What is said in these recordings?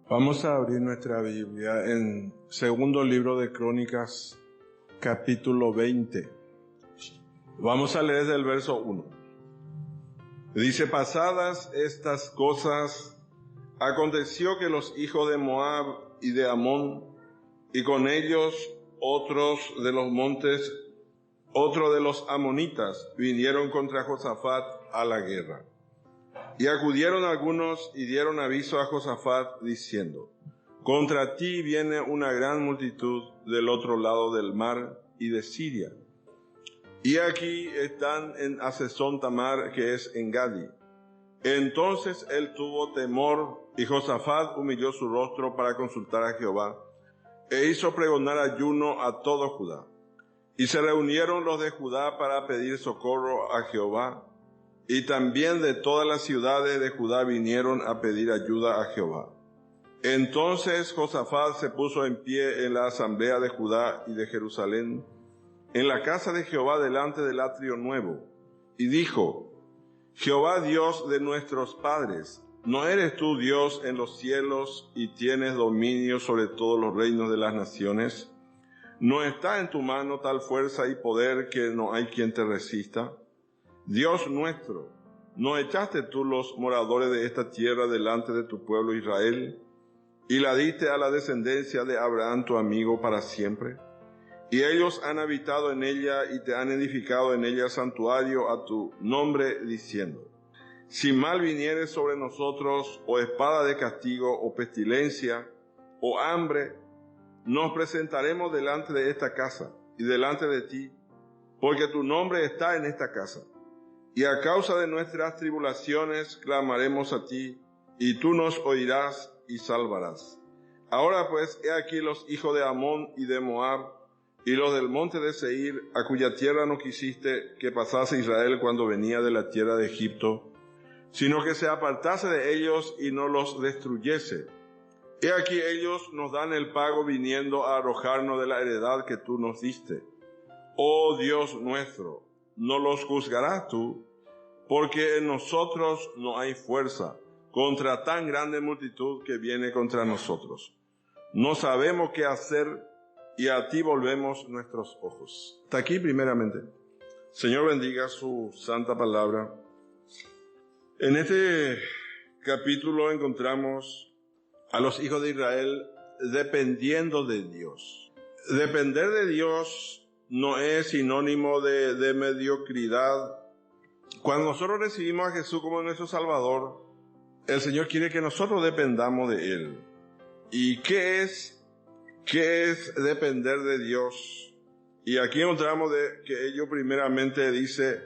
Vamos a abrir nuestra Biblia en segundo libro de Crónicas, capítulo 20. Vamos a leer desde el verso 1. Dice: pasadas estas cosas, aconteció que los hijos de Moab y de Amón, y con ellos otros de los montes, otros de los amonitas, vinieron contra Josafat a la guerra. Y acudieron algunos y dieron aviso a Josafat, diciendo: contra ti viene una gran multitud del otro lado del mar y de Siria. Y aquí están en Hazezón Tamar, que es en Gadi. Entonces él tuvo temor, y Josafat humilló su rostro para consultar a Jehová, e hizo pregonar ayuno a todo Judá. Y se reunieron los de Judá para pedir socorro a Jehová, y también de todas las ciudades de Judá vinieron a pedir ayuda a Jehová. Entonces Josafat se puso en pie en la asamblea de Judá y de Jerusalén, en la casa de Jehová delante del atrio nuevo, y dijo: Jehová, Dios de nuestros padres, ¿no eres tú Dios en los cielos y tienes dominio sobre todos los reinos de las naciones? ¿No está en tu mano tal fuerza y poder que no hay quien te resista? Dios nuestro, ¿no echaste tú los moradores de esta tierra delante de tu pueblo Israel, y la diste a la descendencia de Abraham tu amigo para siempre? Y ellos han habitado en ella y te han edificado en ella santuario a tu nombre, diciendo: si mal viniere sobre nosotros, o espada de castigo, o pestilencia, o hambre, nos presentaremos delante de esta casa y delante de ti, porque tu nombre está en esta casa. Y a causa de nuestras tribulaciones clamaremos a ti, y tú nos oirás y salvarás. Ahora pues, he aquí los hijos de Amón y de Moab, y los del monte de Seir, a cuya tierra no quisiste que pasase Israel cuando venía de la tierra de Egipto, sino que se apartase de ellos y no los destruyese. He aquí ellos nos dan el pago viniendo a arrojarnos de la heredad que tú nos diste. Oh Dios nuestro, ¿no los juzgarás tú? Porque en nosotros no hay fuerza contra tan grande multitud que viene contra nosotros. No sabemos qué hacer, y a ti volvemos nuestros ojos. Hasta aquí primeramente. Señor, bendiga su santa palabra. En este capítulo encontramos a los hijos de Israel dependiendo de Dios. Depender de Dios no es sinónimo de mediocridad. Cuando nosotros recibimos a Jesús como nuestro Salvador, el Señor quiere que nosotros dependamos de Él. ¿Y qué es depender de Dios? Y aquí encontramos que ellos primeramente dice,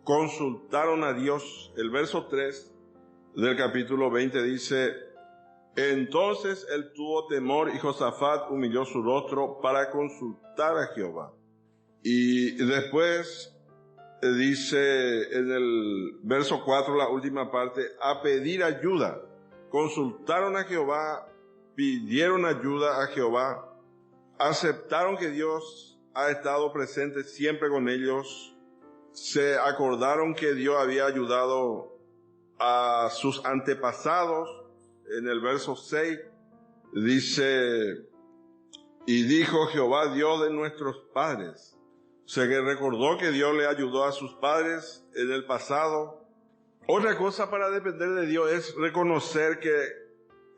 consultaron a Dios. El verso 3 del capítulo 20 dice: entonces él tuvo temor y Josafat humilló su rostro para consultar a Jehová. Y después dice en el verso 4, la última parte, a pedir ayuda. Consultaron a Jehová, pidieron ayuda a Jehová, aceptaron que Dios ha estado presente siempre con ellos, se acordaron que Dios había ayudado a sus antepasados. En el verso 6 dice: y dijo Jehová, Dios de nuestros padres. O sea, que recordó que Dios le ayudó a sus padres en el pasado. Otra cosa para depender de Dios es reconocer que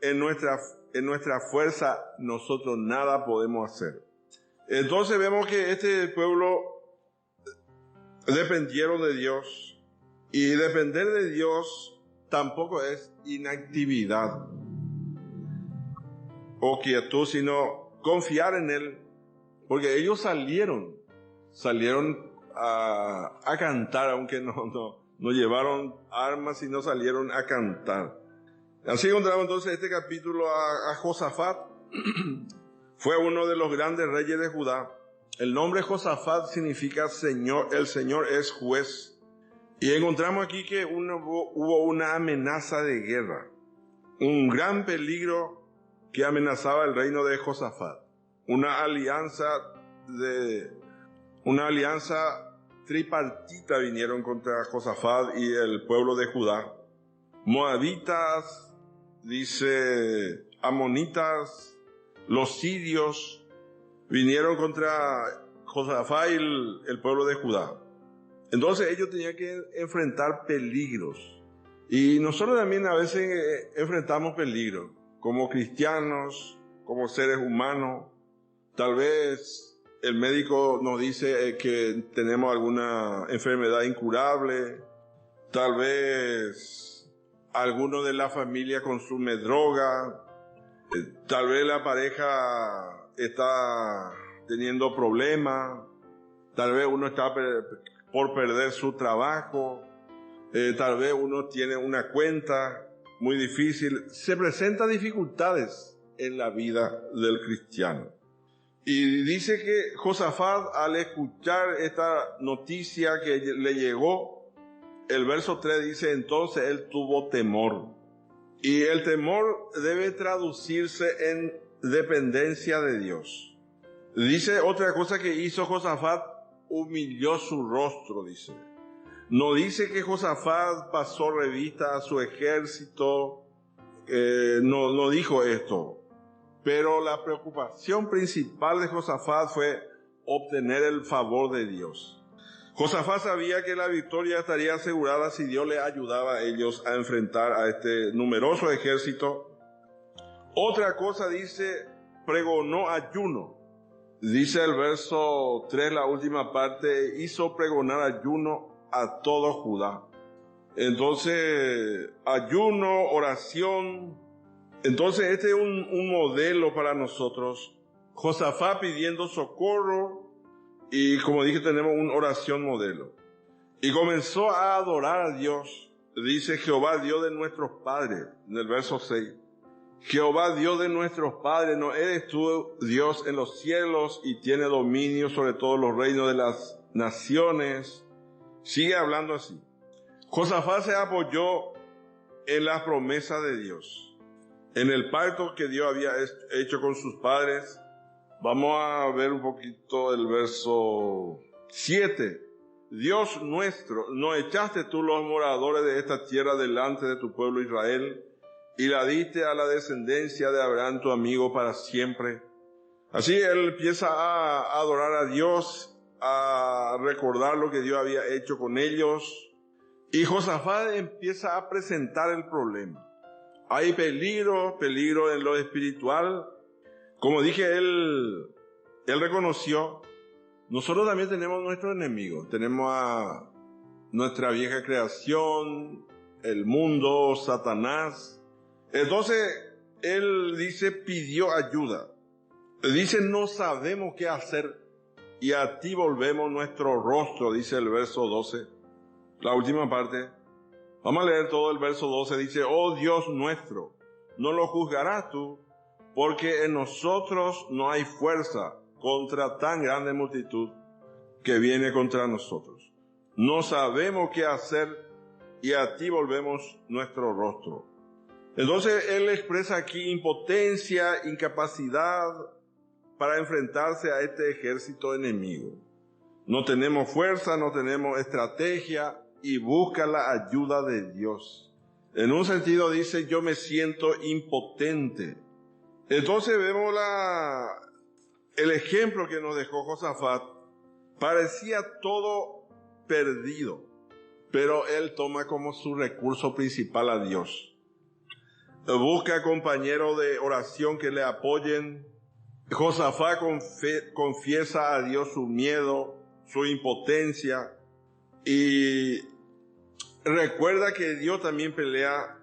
en nuestra fuerza nosotros nada podemos hacer. Entonces vemos que este pueblo dependieron de Dios, y depender de Dios tampoco es inactividad o quietud, sino confiar en Él, porque ellos salieron a cantar, aunque no llevaron armas, sino salieron a cantar. Así encontramos entonces este capítulo a Josafat. Fue uno de los grandes reyes de Judá. El nombre Josafat significa Señor, el Señor es juez. Y encontramos aquí que hubo una amenaza de guerra, un gran peligro que amenazaba el reino de Josafat. Una alianza tripartita vinieron contra Josafat y el pueblo de Judá. Moabitas, dice amonitas, los sirios, vinieron contra Josafat y el pueblo de Judá. Entonces ellos tenían que enfrentar peligros. Y nosotros también a veces enfrentamos peligros, como cristianos, como seres humanos. Tal vez el médico nos dice que tenemos alguna enfermedad incurable. Tal vez alguno de la familia consume droga. Tal vez la pareja está teniendo problemas. Tal vez uno está por perder su trabajo. Tal vez uno tiene una cuenta muy difícil. Se presentan dificultades en la vida del cristiano. Y dice que Josafat, al escuchar esta noticia que le llegó, el verso 3 dice, entonces él tuvo temor. Y el temor debe traducirse en dependencia de Dios. Dice otra cosa que hizo Josafat, humilló su rostro, dice. No dice que Josafat pasó revista a su ejército, no dijo esto. Pero la preocupación principal de Josafat fue obtener el favor de Dios. Josafat sabía que la victoria estaría asegurada si Dios le ayudaba a ellos a enfrentar a este numeroso ejército. Otra cosa dice, pregonó ayuno. Dice el verso 3, la última parte, hizo pregonar ayuno a todo Judá. Entonces, ayuno, oración. Entonces, este es un modelo para nosotros. Josafat pidiendo socorro y, como dije, tenemos una oración modelo. Y comenzó a adorar a Dios. Dice Jehová, Dios de nuestros padres, en el verso 6. Jehová, Dios de nuestros padres, ¿no eres tú Dios en los cielos y tiene dominio sobre todos los reinos de las naciones? Sigue hablando así. Josafat se apoyó en la promesa de Dios, en el pacto que Dios había hecho con sus padres. Vamos a ver un poquito el verso 7. Dios nuestro, ¿no echaste tú los moradores de esta tierra delante de tu pueblo Israel y la diste a la descendencia de Abraham tu amigo para siempre? Así él empieza a adorar a Dios, a recordar lo que Dios había hecho con ellos. Y Josafat empieza a presentar el problema. Hay peligro en lo espiritual. Como dije, él reconoció, nosotros también tenemos nuestros enemigos. Tenemos a nuestra vieja creación, el mundo, Satanás. Entonces, él dice, pidió ayuda. Dice, no sabemos qué hacer y a ti volvemos nuestro rostro, dice el verso 12. La última parte. Vamos a leer todo el verso 12. Dice, oh Dios nuestro, no lo juzgarás tú, porque en nosotros no hay fuerza contra tan grande multitud que viene contra nosotros. No sabemos qué hacer y a ti volvemos nuestro rostro. Entonces él expresa aquí impotencia, incapacidad para enfrentarse a este ejército enemigo. No tenemos fuerza, no tenemos estrategia y busca la ayuda de Dios. En un sentido dice, yo me siento impotente. Entonces vemos el ejemplo que nos dejó Josafat. Parecía todo perdido, pero él toma como su recurso principal a Dios. Busca compañeros de oración que le apoyen. Josafat confiesa a Dios su miedo, su impotencia, y recuerda que Dios también pelea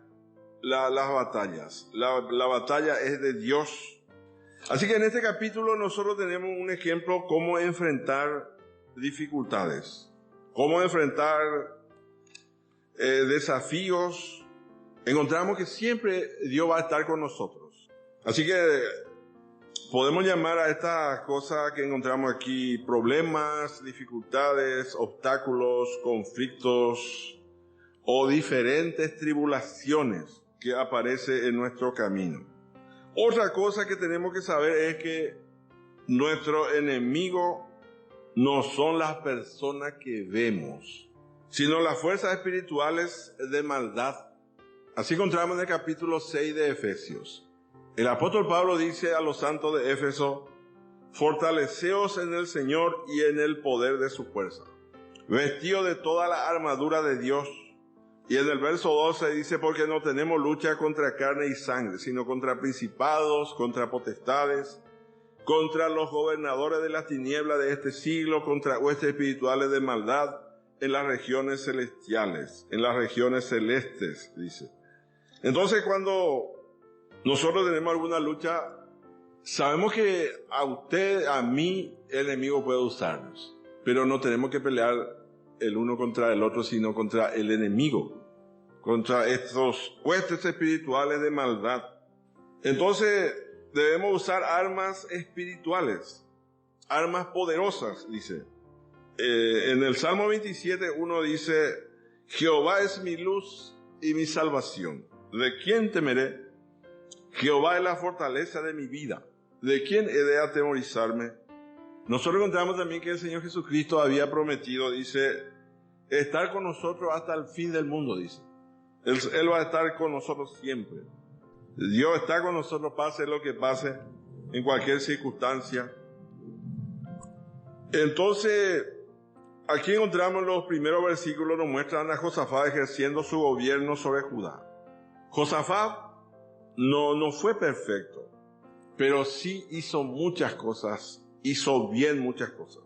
las batallas. La batalla es de Dios. Así que en este capítulo nosotros tenemos un ejemplo cómo enfrentar dificultades, cómo enfrentar desafíos. Encontramos que siempre Dios va a estar con nosotros. Así que podemos llamar a estas cosas que encontramos aquí problemas, dificultades, obstáculos, conflictos o diferentes tribulaciones que aparecen en nuestro camino. Otra cosa que tenemos que saber es que nuestro enemigo no son las personas que vemos, sino las fuerzas espirituales de maldad. Así encontramos en el capítulo 6 de Efesios. El apóstol Pablo dice a los santos de Éfeso: fortaleceos en el Señor y en el poder de su fuerza, vestidos de toda la armadura de Dios. Y en el verso 12 dice: porque no tenemos lucha contra carne y sangre, sino contra principados, contra potestades, contra los gobernadores de las tinieblas de este siglo, contra huestes espirituales de maldad en las regiones celestiales, en las regiones celestes, dice. Entonces, cuando nosotros tenemos alguna lucha, sabemos que a usted, a mí, el enemigo puede usarnos, pero no tenemos que pelear el uno contra el otro, sino contra el enemigo, contra estos huestes espirituales de maldad. Entonces, debemos usar armas espirituales, armas poderosas, dice. En el Salmo 27, uno dice: Jehová es mi luz y mi salvación. ¿De quién temeré? Jehová es la fortaleza de mi vida. ¿De quién he de atemorizarme? Nosotros encontramos también que el Señor Jesucristo había prometido, dice, estar con nosotros hasta el fin del mundo, dice. Él va a estar con nosotros siempre. Dios está con nosotros, pase lo que pase, en cualquier circunstancia. Entonces, aquí encontramos los primeros versículos, nos muestran a Josafat ejerciendo su gobierno sobre Judá. Josafat no fue perfecto, pero sí hizo muchas cosas, hizo bien muchas cosas,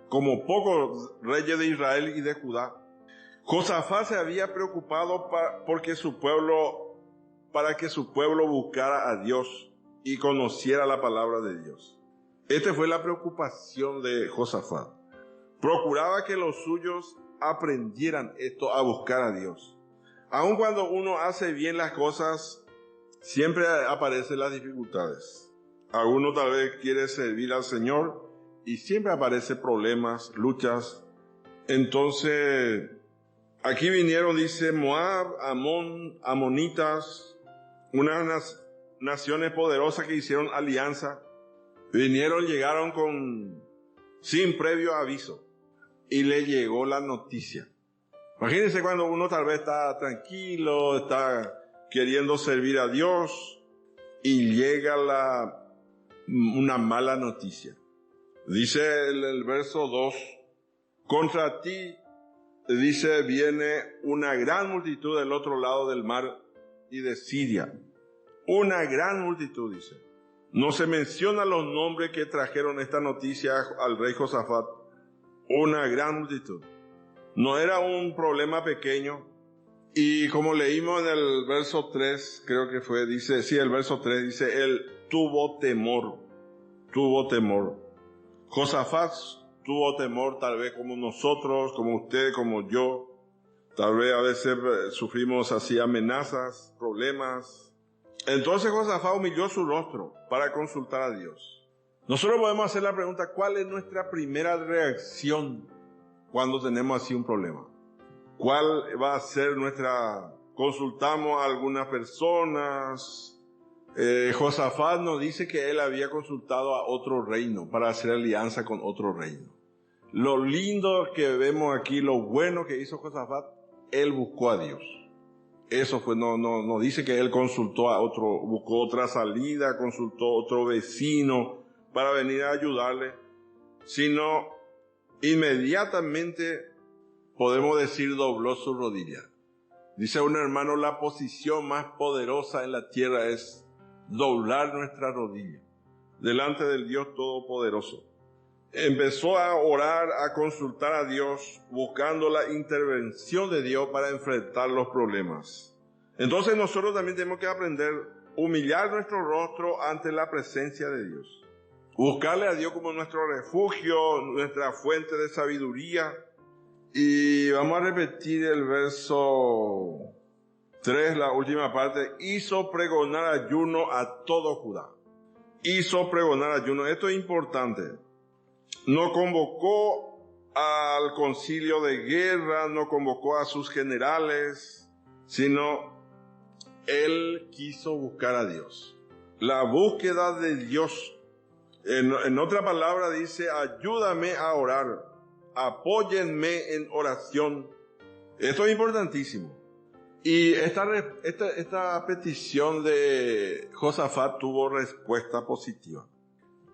como pocos reyes de Israel y de Judá. Josafat se había preocupado para que su pueblo buscara a Dios y conociera la palabra de Dios. Esta fue la preocupación de Josafat. Procuraba que los suyos aprendieran esto, a buscar a Dios. Aun cuando uno hace bien las cosas, siempre aparecen las dificultades. Alguno tal vez quiere servir al Señor y siempre aparecen problemas, luchas. Entonces, aquí vinieron, dice, Moab, Amón, Amonitas, unas naciones poderosas que hicieron alianza. Llegaron sin previo aviso, y le llegó la noticia. Imagínense cuando uno tal vez está tranquilo, está queriendo servir a Dios, y llega una mala noticia. Dice el verso 2, contra ti, dice, viene una gran multitud del otro lado del mar y de Siria. Una gran multitud, dice. No se mencionan los nombres que trajeron esta noticia al rey Josafat. Una gran multitud. No era un problema pequeño. Y como leímos en el verso 3, creo que fue, dice, sí, el verso 3 dice, él tuvo temor. Josafat tuvo temor, tal vez como nosotros, como usted, como yo. Tal vez a veces sufrimos así amenazas, problemas. Entonces Josafat humilló su rostro para consultar a Dios. Nosotros podemos hacer la pregunta, ¿cuál es nuestra primera reacción cuando tenemos así un problema? ¿Cuál va a ser consultamos a algunas personas? Josafat nos dice que él había consultado a otro reino para hacer alianza con otro reino. Lo lindo que vemos aquí, lo bueno que hizo Josafat, él buscó a Dios. Eso fue, no dice que él consultó a otro, buscó otra salida, consultó a otro vecino para venir a ayudarle, sino inmediatamente, podemos decir, dobló su rodilla. Dice un hermano, la posición más poderosa en la tierra es doblar nuestra rodilla delante del Dios Todopoderoso. Empezó a orar, a consultar a Dios, buscando la intervención de Dios para enfrentar los problemas. Entonces nosotros también tenemos que aprender a humillar nuestro rostro ante la presencia de Dios. Buscarle a Dios como nuestro refugio, nuestra fuente de sabiduría. Y vamos a repetir el verso 3, la última parte. Hizo pregonar ayuno a todo Judá. Hizo pregonar ayuno. Esto es importante. No convocó al concilio de guerra, no convocó a sus generales, sino él quiso buscar a Dios. La búsqueda de Dios. En otra palabra dice, ayúdame a orar, apóyenme en oración. Esto es importantísimo. Y esta petición de Josafat tuvo respuesta positiva.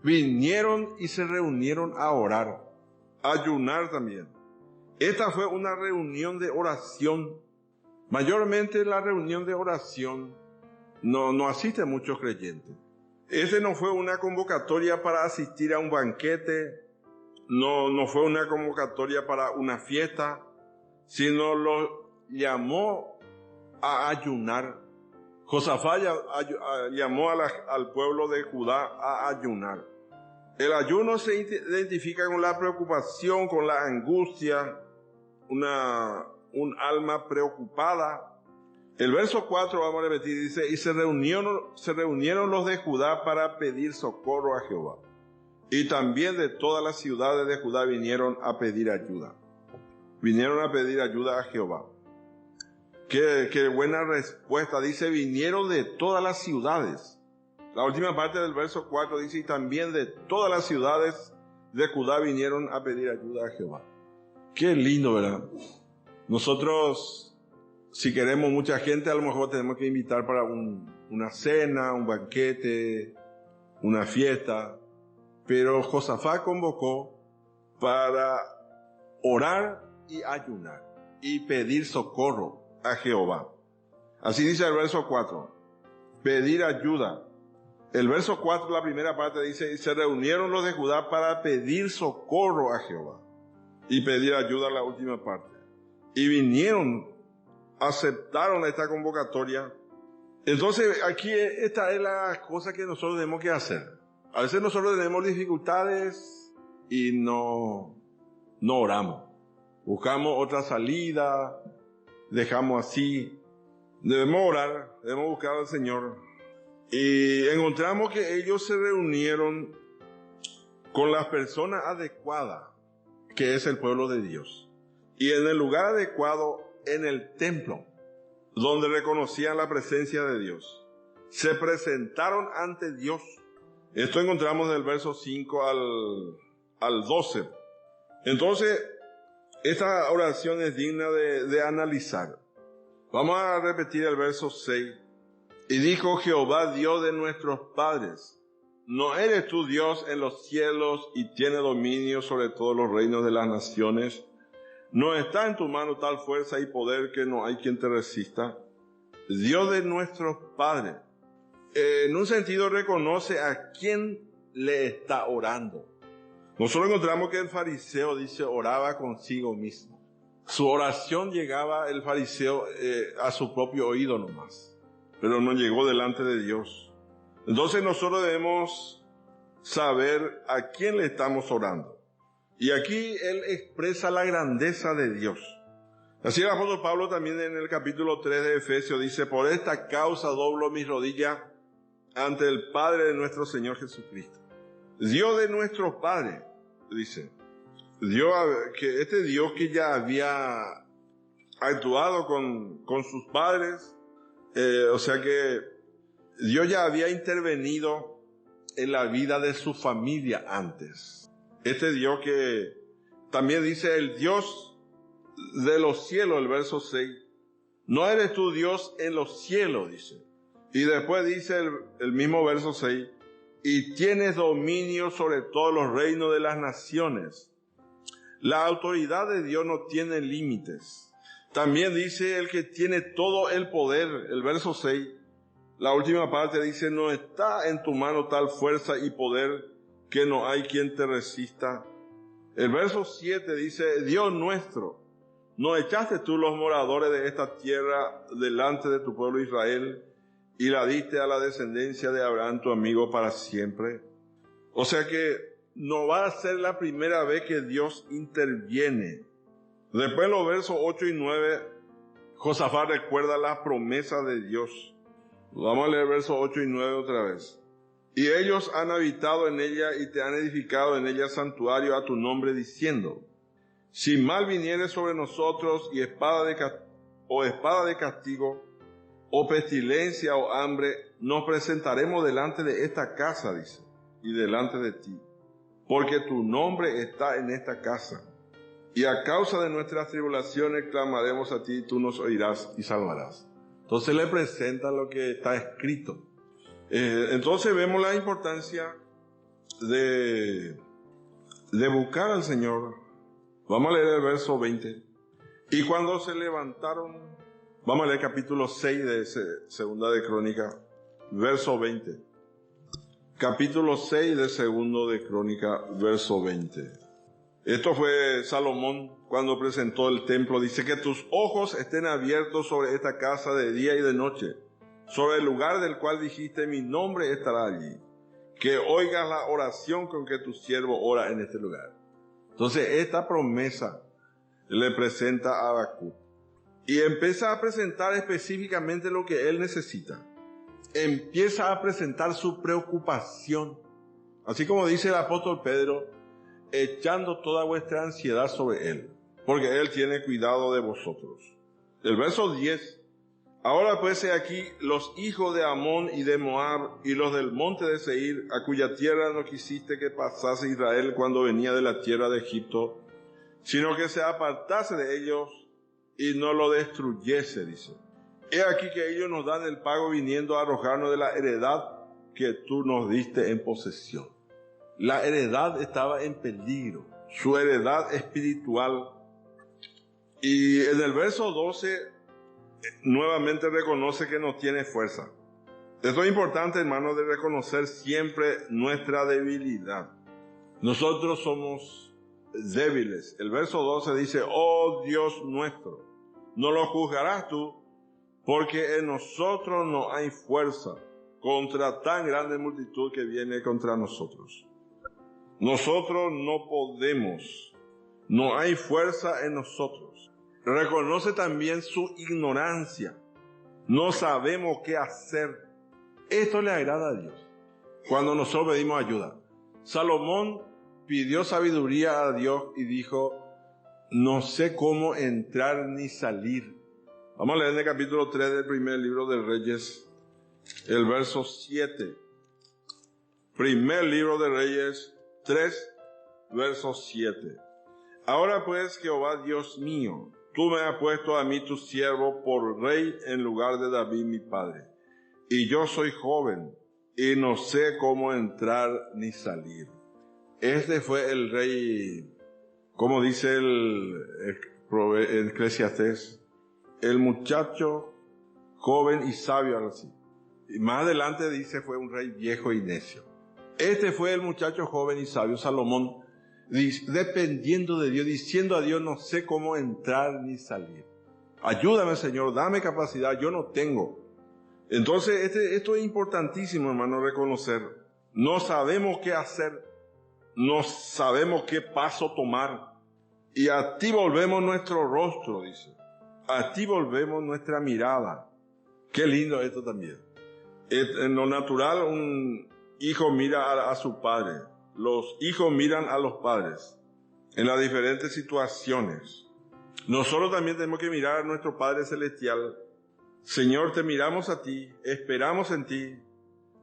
Vinieron y se reunieron a orar, a ayunar también. Esta fue una reunión de oración. Mayormente la reunión de oración no asisten muchos creyentes. No fue una convocatoria para asistir a un banquete, no fue una convocatoria para una fiesta, sino lo llamó a ayunar. Josafat llamó al pueblo de Judá a ayunar. El ayuno se identifica con la preocupación, con la angustia, un alma preocupada. El verso 4, vamos a repetir, dice, y se reunieron los de Judá para pedir socorro a Jehová. Y también de todas las ciudades de Judá vinieron a pedir ayuda. Vinieron a pedir ayuda a Jehová. Qué buena respuesta. Dice, vinieron de todas las ciudades. La última parte del verso 4 dice, y también de todas las ciudades de Judá vinieron a pedir ayuda a Jehová. Qué lindo, ¿verdad? Nosotros, si queremos mucha gente, a lo mejor tenemos que invitar para una cena, un banquete, una fiesta. Pero Josafat convocó para orar y ayunar y pedir socorro a Jehová. Así dice el verso 4, pedir ayuda. El verso 4, la primera parte dice, y se reunieron los de Judá para pedir socorro a Jehová y pedir ayuda, la última parte. Y vinieron, aceptaron esta convocatoria. Entonces aquí esta es la cosa que nosotros tenemos que hacer. A veces nosotros tenemos dificultades y no oramos. Buscamos otra salida, dejamos así. Debemos orar, debemos buscar al Señor. Y encontramos que ellos se reunieron con las personas adecuadas, que es el pueblo de Dios. Y en el lugar adecuado, en el templo, donde reconocían la presencia de Dios. Se presentaron ante Dios. Esto encontramos del verso 5 al 12. Entonces, esta oración es digna de analizar. Vamos a repetir el verso 6. Y dijo Jehová, Dios de nuestros padres, ¿no eres tú Dios en los cielos y tienes dominio sobre todos los reinos de las naciones? ¿No está en tu mano tal fuerza y poder que no hay quien te resista? Dios de nuestros padres. En un sentido reconoce a quién le está orando. Nosotros encontramos que el fariseo, dice, oraba consigo mismo. Su oración llegaba, el fariseo, a su propio oído nomás, pero no llegó delante de Dios. Entonces nosotros debemos saber a quién le estamos orando. Y aquí él expresa la grandeza de Dios. Así el apóstol Pablo también en el capítulo 3 de Efesios dice, por esta causa doblo mis rodillas ante el Padre de nuestro Señor Jesucristo. Dios de nuestros padres, dice. Este Dios que ya había actuado con sus padres, o sea que Dios ya había intervenido en la vida de su familia antes. Este Dios que también dice el Dios de los cielos, el verso 6. No eres tú Dios en los cielos, dice. Y después dice el mismo verso 6. Y tienes dominio sobre todos los reinos de las naciones. La autoridad de Dios no tiene límites. También dice el que tiene todo el poder, el verso 6. La última parte dice, no está en tu mano tal fuerza y poder que no hay quien te resista. El verso 7 dice, Dios nuestro, ¿no echaste tú los moradores de esta tierra delante de tu pueblo Israel y la diste a la descendencia de Abraham tu amigo para siempre? O sea que no va a ser la primera vez que Dios interviene. Después en los versos 8 y 9, Josafat recuerda la promesa de Dios. Vamos a leer versos 8 y 9 otra vez. Y ellos han habitado en ella y te han edificado en ella santuario a tu nombre, diciendo, si mal viniere sobre nosotros y espada de castigo, o pestilencia o hambre, nos presentaremos delante de esta casa, dice, y delante de ti, porque tu nombre está en esta casa. y a causa de nuestras tribulaciones clamaremos a ti, tú nos oirás y salvarás. Entonces le presenta lo que está escrito. Entonces vemos la importancia de buscar al Señor. Vamos a leer el verso 20. Y cuando se levantaron, vamos a leer capítulo 6 de Segunda de Crónica, verso 20. Capítulo 6 de Segundo de Crónica, verso 20. Esto fue Salomón cuando presentó el templo. Dice: que tus ojos estén abiertos sobre esta casa de día y de noche, sobre el lugar del cual dijiste, mi nombre estará allí. Que oigas la oración con que tu siervo ora en este lugar. Entonces esta promesa le presenta a Habacuc y empieza a presentar específicamente lo que él necesita. Empieza a presentar su preocupación, así como dice el apóstol Pedro, echando toda vuestra ansiedad sobre él, porque él tiene cuidado de vosotros. El verso 10. Ahora pues he aquí los hijos de Amón y de Moab y los del monte de Seir, a cuya tierra no quisiste que pasase Israel cuando venía de la tierra de Egipto, sino que se apartase de ellos y no lo destruyese, dice. He aquí que ellos nos dan el pago viniendo a arrojarnos de la heredad que tú nos diste en posesión. La heredad estaba en peligro, su heredad espiritual. Y en el verso 12 nuevamente reconoce que no tiene fuerza. Esto es importante, hermanos, de reconocer siempre nuestra debilidad. Nosotros somos débiles. El verso 12 dice: oh Dios nuestro, no lo juzgarás tú, porque en nosotros no hay fuerza contra tan grande multitud que viene contra nosotros. Nosotros no podemos, no hay fuerza en nosotros. Reconoce también su ignorancia. No sabemos qué hacer. Esto le agrada a Dios cuando nosotros pedimos ayuda. Salomón pidió sabiduría a Dios y dijo: no sé cómo entrar ni salir. Vamos a leer en el capítulo 3 del primer libro de Reyes, el verso 7. Primer libro de Reyes 3, verso 7. Ahora pues, Jehová Dios mío, tú me has puesto a mí tu siervo por rey en lugar de David mi padre. Y yo soy joven y no sé cómo entrar ni salir. Este fue el rey, como dice el Eclesiastés, el muchacho joven y sabio, algo así. Y más adelante dice fue un rey viejo y necio. Este fue el muchacho joven y sabio, Salomón, dependiendo de Dios, diciendo a Dios: no sé cómo entrar ni salir. Ayúdame, Señor, dame capacidad, yo no tengo. Entonces, esto es importantísimo, hermano, reconocer. No sabemos qué hacer, no sabemos qué paso tomar. Y a ti volvemos nuestro rostro, dice. A ti volvemos nuestra mirada. Qué lindo esto también. En lo natural, un hijo mira a su padre. Los hijos miran a los padres en las diferentes situaciones. Nosotros también tenemos que mirar a nuestro Padre Celestial. Señor, te miramos a ti, esperamos en ti,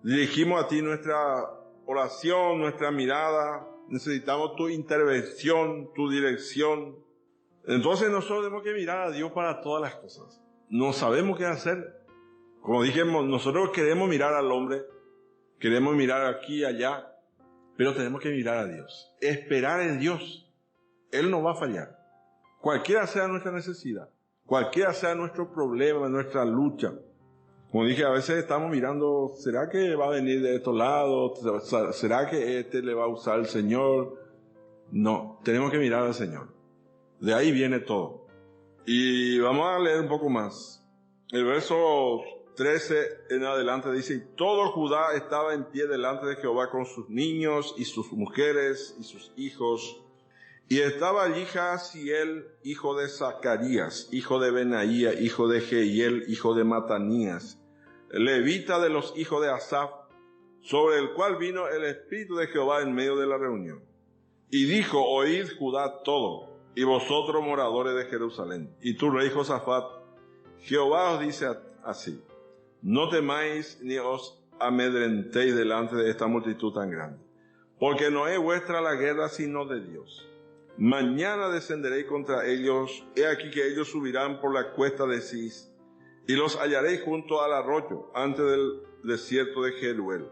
dirigimos a ti nuestra oración, nuestra mirada, necesitamos tu intervención, tu dirección. Entonces nosotros tenemos que mirar a Dios para todas las cosas. No sabemos qué hacer. Como dijimos, nosotros queremos mirar al hombre, queremos mirar aquí y allá, pero tenemos que mirar a Dios, esperar en Dios. Él no va a fallar. Cualquiera sea nuestra necesidad, cualquiera sea nuestro problema, nuestra lucha. Como dije, a veces estamos mirando, ¿será que va a venir de estos lados? ¿Será que le va a usar el Señor? No, tenemos que mirar al Señor. De ahí viene todo. Y vamos a leer un poco más. El verso 13 en adelante dice: y todo Judá estaba en pie delante de Jehová con sus niños y sus mujeres y sus hijos. Y estaba allí Jaasiel, hijo de Zacarías, hijo de Benaía, hijo de Jehiel, hijo de Matanías, levita de los hijos de Asaf, sobre el cual vino el Espíritu de Jehová en medio de la reunión. Y dijo: oíd Judá todo, y vosotros moradores de Jerusalén, y tú rey Josafat, Jehová os dice así: no temáis ni os amedrentéis delante de esta multitud tan grande, porque no es vuestra la guerra sino de Dios. Mañana descenderéis contra ellos. He aquí que ellos subirán por la cuesta de Cis, y los hallaréis junto al arroyo, antes del desierto de Jeruel.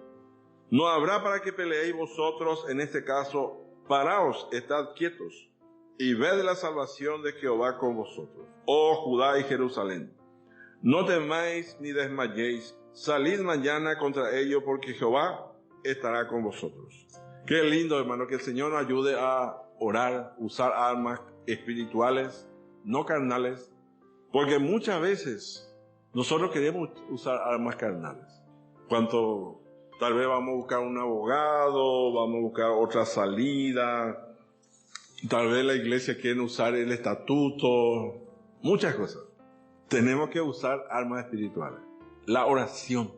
No habrá para que peleéis vosotros en este caso. Paraos, estad quietos, y ved la salvación de Jehová con vosotros, oh Judá y Jerusalén. No temáis ni desmayéis. Salid mañana contra ellos, porque Jehová estará con vosotros. Qué lindo, hermano, que el Señor nos ayude a orar, usar armas espirituales, no carnales, porque muchas veces nosotros queremos usar armas carnales. Cuanto tal vez vamos a buscar un abogado, vamos a buscar otra salida, tal vez la iglesia quiere usar el estatuto, muchas cosas. Tenemos que usar armas espirituales. La oración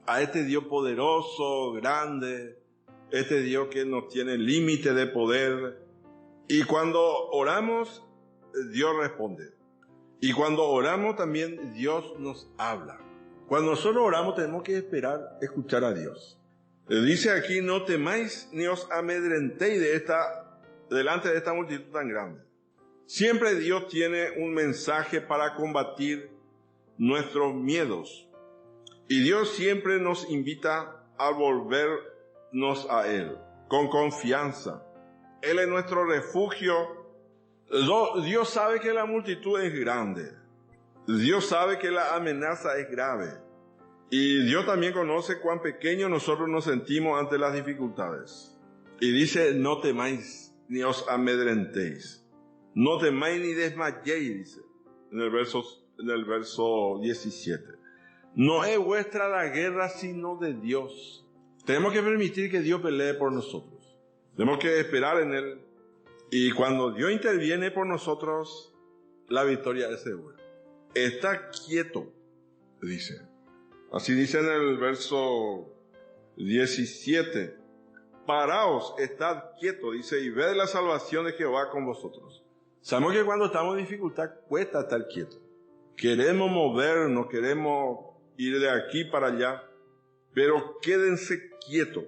a este Dios poderoso, grande, este Dios que no tiene límite de poder. Y cuando oramos, Dios responde. Y cuando oramos también Dios nos habla. Cuando nosotros oramos tenemos que esperar escuchar a Dios. Dice aquí, no temáis ni os amedrentéis delante de esta multitud tan grande. Siempre Dios tiene un mensaje para combatir nuestros miedos. Y Dios siempre nos invita a volvernos a Él con confianza. Él es nuestro refugio. Dios sabe que la multitud es grande. Dios sabe que la amenaza es grave. Y Dios también conoce cuán pequeños nosotros nos sentimos ante las dificultades. Y dice, no temáis ni os amedrentéis. No temáis ni desmayéis, dice en el verso 17. No es vuestra la guerra, sino de Dios. Tenemos que permitir que Dios pelee por nosotros. Tenemos que esperar en Él. Y cuando Dios interviene por nosotros, la victoria es segura. Está quieto, dice. Así dice en el verso 17. Paraos, estad quieto, dice, y ved la salvación de Jehová con vosotros. Sabemos que cuando estamos en dificultad cuesta estar quieto. Queremos movernos, queremos ir de aquí para allá, pero quédense quietos.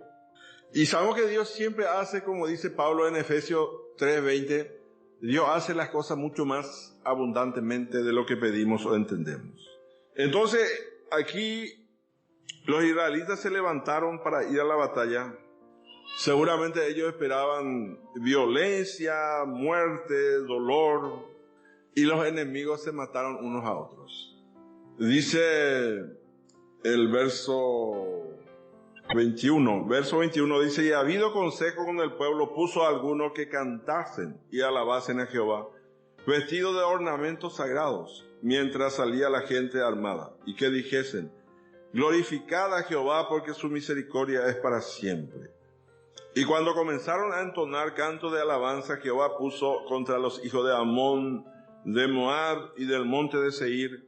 Y sabemos que Dios siempre hace, como dice Pablo en Efesios 3:20, Dios hace las cosas mucho más abundantemente de lo que pedimos o entendemos. Entonces, aquí los israelitas se levantaron para ir a la batalla. Seguramente ellos esperaban violencia, muerte, dolor, y los enemigos se mataron unos a otros. Dice el verso 21. Verso 21 dice, y habido consejo con el pueblo, puso a algunos que cantasen y alabasen a Jehová, vestidos de ornamentos sagrados, mientras salía la gente armada, y que dijesen, glorificad a Jehová, porque su misericordia es para siempre. Y cuando comenzaron a entonar canto de alabanza, Jehová puso contra los hijos de Amón, de Moab y del monte de Seir,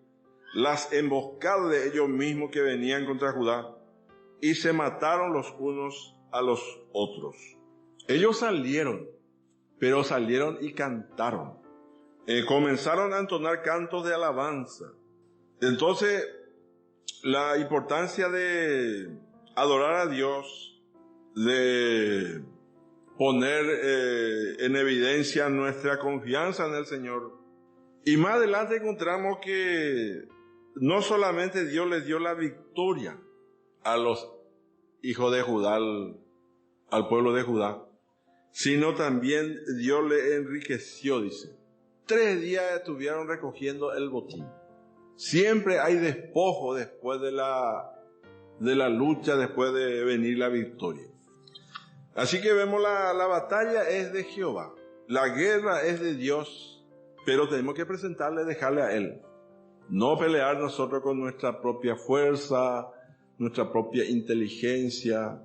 las emboscadas de ellos mismos que venían contra Judá, y se mataron los unos a los otros. Ellos salieron, pero salieron y cantaron. Comenzaron a entonar cantos de alabanza. Entonces, la importancia de adorar a Dios, de poner en evidencia nuestra confianza en el Señor. Y más adelante encontramos que no solamente Dios les dio la victoria a los hijos de Judá, al pueblo de Judá, sino también Dios le enriqueció, dice. 3 días estuvieron recogiendo el botín. Siempre hay despojo después de la lucha, después de venir la victoria. Así que vemos la batalla es de Jehová, la guerra es de Dios, pero tenemos que dejarle a Él. No pelear nosotros con nuestra propia fuerza, nuestra propia inteligencia.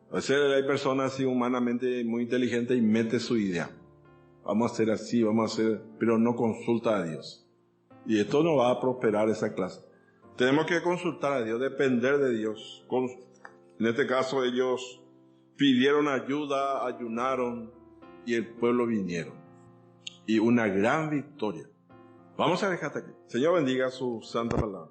A veces hay personas así humanamente muy inteligentes y mete su idea. Vamos a hacer así, vamos a hacer, pero no consulta a Dios. Y esto no va a prosperar esa clase. Tenemos que consultar a Dios, depender de Dios. En este caso ellos pidieron ayuda, ayunaron y el pueblo vinieron. Y una gran victoria. Vamos a dejar hasta aquí. Señor bendiga su santa palabra.